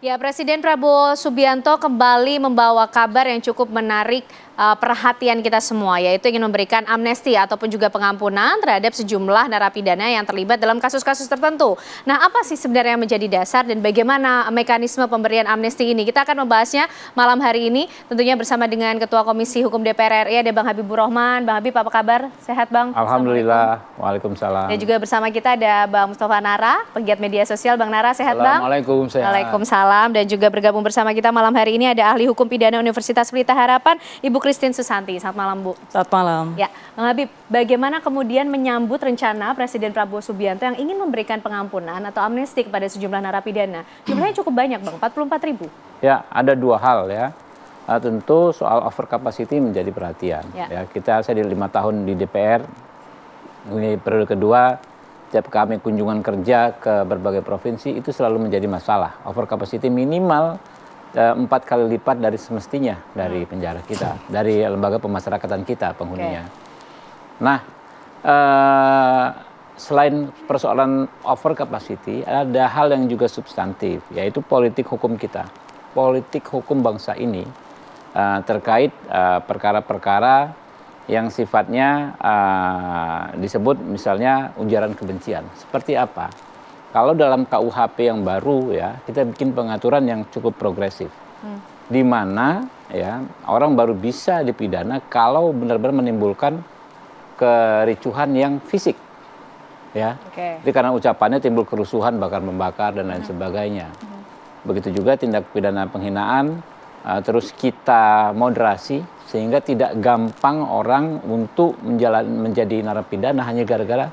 Ya, Presiden Prabowo Subianto kembali membawa kabar yang cukup menarik perhatian kita semua, yaitu ingin memberikan amnesti ataupun juga pengampunan terhadap sejumlah narapidana yang terlibat dalam kasus-kasus tertentu. Nah, apa sih sebenarnya yang menjadi dasar dan bagaimana mekanisme pemberian amnesti ini? Kita akan membahasnya malam hari ini, tentunya bersama dengan Ketua Komisi Hukum DPR RI, ada Bang Habibur Rahman. Bang Habib, apa kabar? Sehat, Bang? Alhamdulillah, waalaikumsalam. Dan juga bersama kita ada Bang Mustafa Nara, pegiat media sosial. Bang Nara, sehat, Bang? Assalamualaikum, sehat. Waalaikumsalam. Dan juga bergabung bersama kita malam hari ini ada ahli hukum pidana Universitas Pelita Harapan, Ibu Christine Susanti. Selamat malam, Bu. Selamat malam. Ya, Bang Habib, bagaimana kemudian menyambut rencana Presiden Prabowo Subianto yang ingin memberikan pengampunan atau amnesti kepada sejumlah narapidana? Jumlahnya cukup banyak, Bang, 44.000. Ya, ada dua hal ya. Tentu soal over capacity menjadi perhatian. Ya, saya di 5 tahun di DPR, ini periode kedua, setiap kami kunjungan kerja ke berbagai provinsi itu selalu menjadi masalah. Over capacity minimal 4 kali lipat dari semestinya dari penjara kita, dari lembaga pemasyarakatan kita penghuninya. Nah, selain persoalan over capacity, ada hal yang juga substantif, yaitu politik hukum kita. Politik hukum bangsa ini terkait perkara-perkara yang sifatnya disebut misalnya ujaran kebencian. Seperti apa? Kalau dalam KUHP yang baru ya, kita bikin pengaturan yang cukup progresif. Di mana ya orang baru bisa dipidana kalau benar-benar menimbulkan kericuhan yang fisik. Ya. Jadi karena ucapannya timbul kerusuhan, bakar membakar dan lain sebagainya. Begitu juga tindak pidana penghinaan, terus kita moderasi sehingga tidak gampang orang untuk menjadi narapidana hanya gara-gara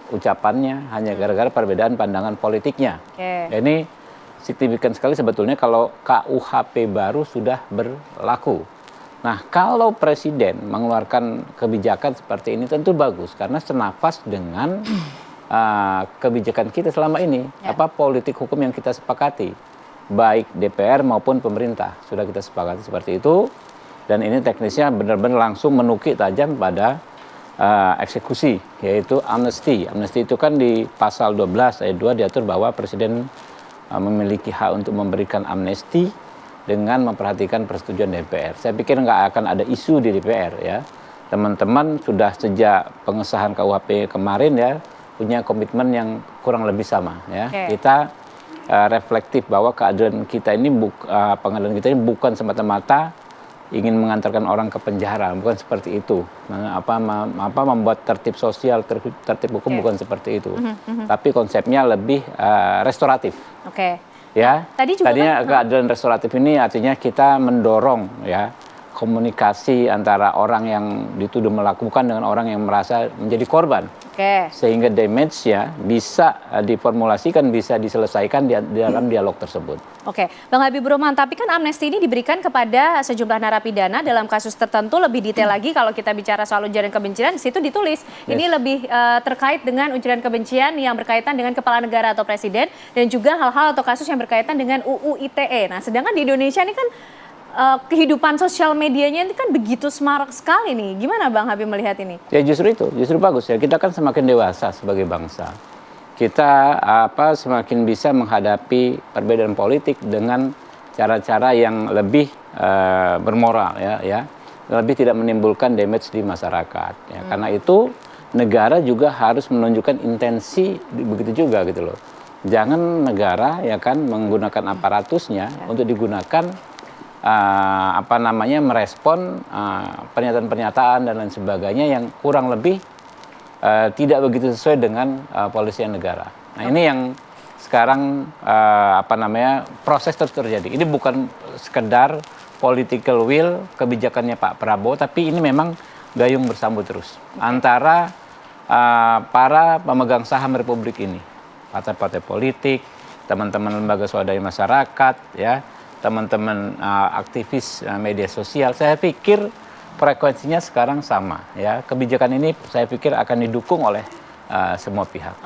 ucapannya, hanya gara-gara perbedaan pandangan politiknya. Ini signifikan sekali sebetulnya kalau KUHP baru sudah berlaku. Nah, kalau Presiden mengeluarkan kebijakan seperti ini tentu bagus karena senafas dengan kebijakan kita selama ini, apa politik hukum yang kita sepakati, baik DPR maupun pemerintah sudah kita sepakati seperti itu. Dan ini teknisnya benar-benar langsung menukik tajam pada eksekusi, yaitu amnesti. Amnesti itu kan di pasal 12 ayat 2 diatur bahwa Presiden memiliki hak untuk memberikan amnesti dengan memperhatikan persetujuan DPR. Saya pikir nggak akan ada isu di DPR ya. Teman-teman sudah sejak pengesahan KUHP kemarin ya punya komitmen yang kurang lebih sama ya. Kita reflektif bahwa keadilan kita ini pengadilan kita ini bukan semata-mata ingin mengantarkan orang ke penjara, bukan seperti itu. Membuat tertib sosial, tertib hukum bukan seperti itu. Tapi konsepnya lebih restoratif. Ya, tadinya keadilan restoratif ini artinya kita mendorong ya komunikasi antara orang yang dituduh melakukan dengan orang yang merasa menjadi korban. Sehingga damage-nya bisa diformulasikan, bisa diselesaikan di dalam dialog tersebut. Bang Habibur Rahman, tapi kan amnesti ini diberikan kepada sejumlah narapidana dalam kasus tertentu. Lebih detail lagi kalau kita bicara soal ujaran kebencian, di situ ditulis ini lebih terkait dengan ujaran kebencian yang berkaitan dengan kepala negara atau presiden dan juga hal-hal atau kasus yang berkaitan dengan UU ITE. Nah, sedangkan di Indonesia ini kan kehidupan sosial medianya ini kan begitu semarak sekali nih. Gimana Bang Habib melihat ini? Ya justru bagus ya. Kita kan semakin dewasa sebagai bangsa. Kita semakin bisa menghadapi perbedaan politik dengan cara-cara yang lebih bermoral ya. Lebih tidak menimbulkan damage di masyarakat. Ya. Karena itu negara juga harus menunjukkan intensi begitu juga gitu loh. Jangan negara ya kan menggunakan aparatusnya untuk digunakan merespon pernyataan-pernyataan dan lain sebagainya yang kurang lebih tidak begitu sesuai dengan polisi negara. Nah, ini yang sekarang proses terus terjadi. Ini bukan sekedar political will kebijakannya Pak Prabowo, tapi ini memang gayung bersambut terus antara para pemegang saham Republik ini, partai-partai politik, teman-teman lembaga swadaya masyarakat, ya. Teman-teman aktivis media sosial, saya pikir frekuensinya sekarang sama ya. Kebijakan ini saya pikir akan didukung oleh semua pihak.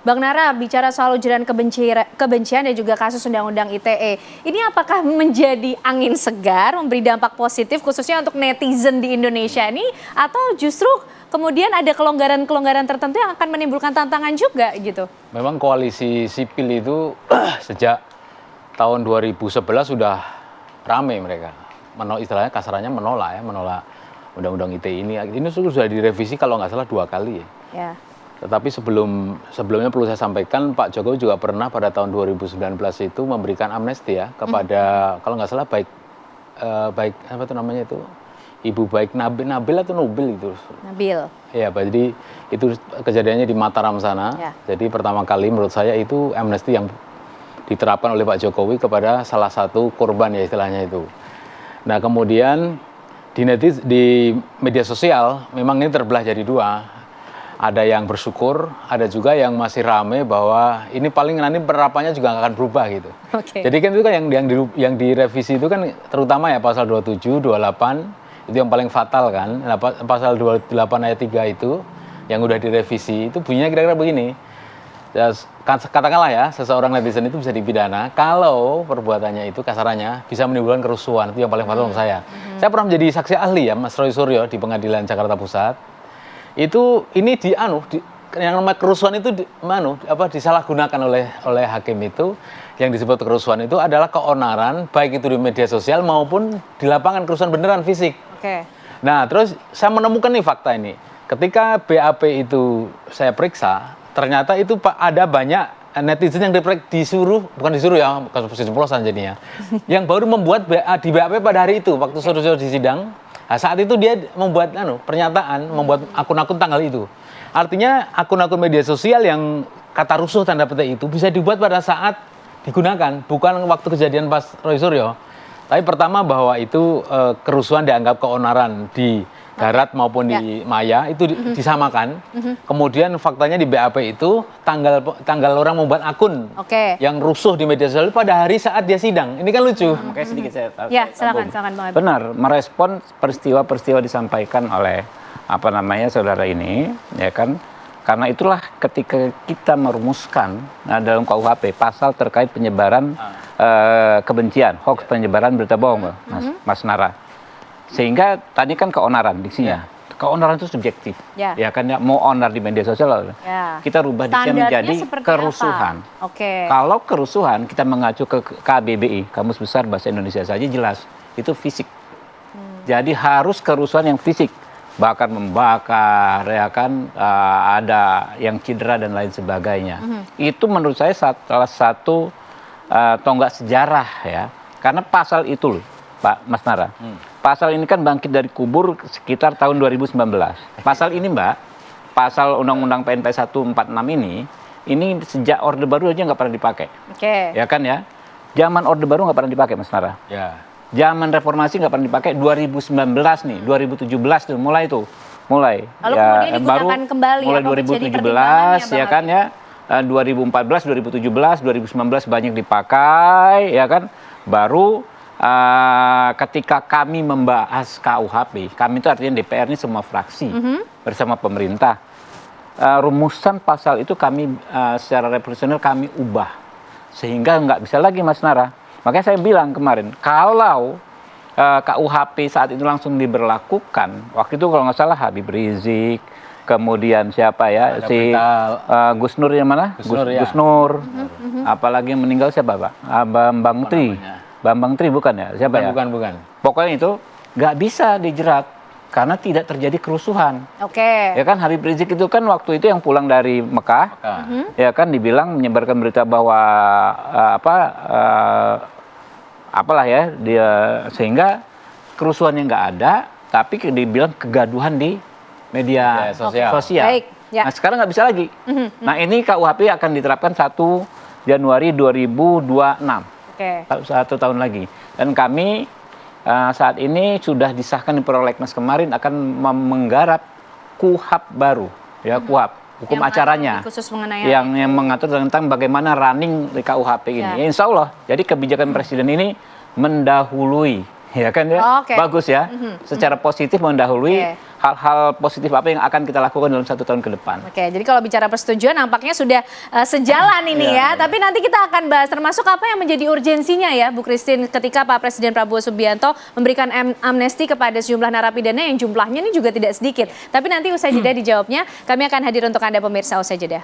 Bang Nara, bicara soal ujaran kebencian dan juga kasus Undang-Undang ITE, ini apakah menjadi angin segar, memberi dampak positif khususnya untuk netizen di Indonesia ini, atau justru kemudian ada kelonggaran-kelonggaran tertentu yang akan menimbulkan tantangan juga gitu? Memang koalisi sipil itu sejak tahun 2011 sudah rame mereka. Istilahnya kasarannya menolak undang-undang ITE ini. Ini sudah direvisi kalau nggak salah 2 kali ya. Ya. Tetapi sebelumnya perlu saya sampaikan, Pak Jokowi juga pernah pada tahun 2019 itu memberikan amnesti ya kepada kalau nggak salah baik apa itu namanya itu Ibu baik Nabil atau Nubil itu. Nabil. Ya, jadi itu kejadiannya di Mataram sana. Ya. Jadi pertama kali menurut saya itu amnesti yang diterapkan oleh Pak Jokowi kepada salah satu korban ya istilahnya itu. Nah kemudian di media sosial memang ini terbelah jadi 2. Ada yang bersyukur, ada juga yang masih rame bahwa ini paling nanti penerapannya juga nggak akan berubah gitu. Oke. Jadi kan itu kan yang direvisi itu kan terutama ya pasal 27, 28 itu yang paling fatal kan. Nah, pasal 28 ayat 3 itu yang udah direvisi itu bunyinya kira-kira begini. Ya, katakanlah ya seseorang netizen itu bisa dipidana kalau perbuatannya itu kasarannya bisa menimbulkan kerusuhan. Itu yang paling fatal menurut saya. Saya pernah menjadi saksi ahli ya Mas Roy Suryo di Pengadilan Jakarta Pusat. Itu ini yang namanya kerusuhan itu disalahgunakan oleh hakim itu. Yang disebut kerusuhan itu adalah keonaran baik itu di media sosial maupun di lapangan, kerusuhan beneran fisik. Oke. Nah terus saya menemukan nih fakta ini ketika BAP itu saya periksa ternyata itu ada banyak netizen yang bukan disuruh ya, bukan ceplosan jadinya yang baru membuat di BAP pada hari itu waktu saudara di sidang. Nah, saat itu dia membuat pernyataan, membuat akun-akun tanggal itu. Artinya akun-akun media sosial yang kata rusuh tanda petik itu bisa dibuat pada saat digunakan, bukan waktu kejadian pas Roy Suryo. Tapi pertama bahwa itu kerusuhan dianggap keonaran di darat maupun di maya itu disamakan. Kemudian faktanya di BAP itu tanggal orang membuat akun yang rusuh di media sosial pada hari saat dia sidang. Ini kan lucu. Makanya sedikit saya Ya, silakan Bang Habib. Benar, merespon peristiwa-peristiwa disampaikan oleh saudara ini, ya kan? Karena itulah ketika kita merumuskan dalam KUHP pasal terkait penyebaran kebencian, hoax, penyebaran berita bohong, Mas Nara. Sehingga tadi kan keonaran diksinya. Keonaran itu subjektif. Ya kan ya, mau onar di media sosial. Kita rubah diksinya menjadi kerusuhan. Oke. Kalau kerusuhan kita mengacu ke KBBI, Kamus Besar Bahasa Indonesia saja jelas, itu fisik. Jadi harus kerusuhan yang fisik. Bahkan membakar, ya kan, ada yang cedera dan lain sebagainya. Itu menurut saya salah satu tonggak sejarah ya. Karena pasal itu loh, Pak Mas Nara. Pasal ini kan bangkit dari kubur sekitar tahun 2019. Pasal ini Mbak, pasal Undang-Undang PNP 146 ini sejak Orde Baru aja nggak pernah dipakai. Oke. Ya kan ya? Zaman Orde Baru nggak pernah dipakai Mas Nara. Ya. Zaman reformasi nggak pernah dipakai, 2019 nih, 2017 tuh mulai tuh. Mulai. Lalu ya, kemudian digunakan baru kembali mulai apa 2017 ya kan ya. 2014, 2017, 2019 banyak dipakai ya kan. Baru ketika kami membahas KUHP, kami itu artinya DPR ini semua fraksi bersama pemerintah. Rumusan pasal itu kami secara revolusioner kami ubah sehingga nggak bisa lagi Mas Nara. Makanya saya bilang kemarin kalau KUHP saat itu langsung diberlakukan, waktu itu kalau nggak salah Habib Rizik, kemudian siapa ya Gus Nur yang mana? Gus Nur. Apalagi yang meninggal siapa Pak? Bambang Tri. Bambang Tri bukan ya? Siapa ya? Bukan. Pokoknya itu nggak bisa dijerat karena tidak terjadi kerusuhan. Oke. Ya kan Habib Rizik itu kan waktu itu yang pulang dari Mekah, ya kan dibilang menyebarkan berita bahwa apalah ya dia sehingga kerusuhannya nggak ada, tapi dibilang kegaduhan di media sosial. Baik. Ya. Nah sekarang nggak bisa lagi. Nah ini KUHP akan diterapkan 1 Januari 2026. 1 tahun lagi. Dan kami saat ini sudah disahkan di prolegnas kemarin akan menggarap KUHP baru, ya KUHP, hukum acaranya, khusus mengenai yang mengatur tentang bagaimana running di KUHP ini. Ya, insya Allah, jadi kebijakan presiden ini mendahului, ya kan ya, bagus ya, secara positif mendahului hal-hal positif apa yang akan kita lakukan dalam 1 tahun ke depan. Oke, jadi kalau bicara persetujuan nampaknya sudah sejalan ini ya. Tapi nanti kita akan bahas termasuk apa yang menjadi urgensinya ya Bu Christine ketika Pak Presiden Prabowo Subianto memberikan amnesti kepada sejumlah narapidana yang jumlahnya ini juga tidak sedikit. Tapi nanti usai jeda dijawabnya, kami akan hadir untuk Anda pemirsa usai jeda.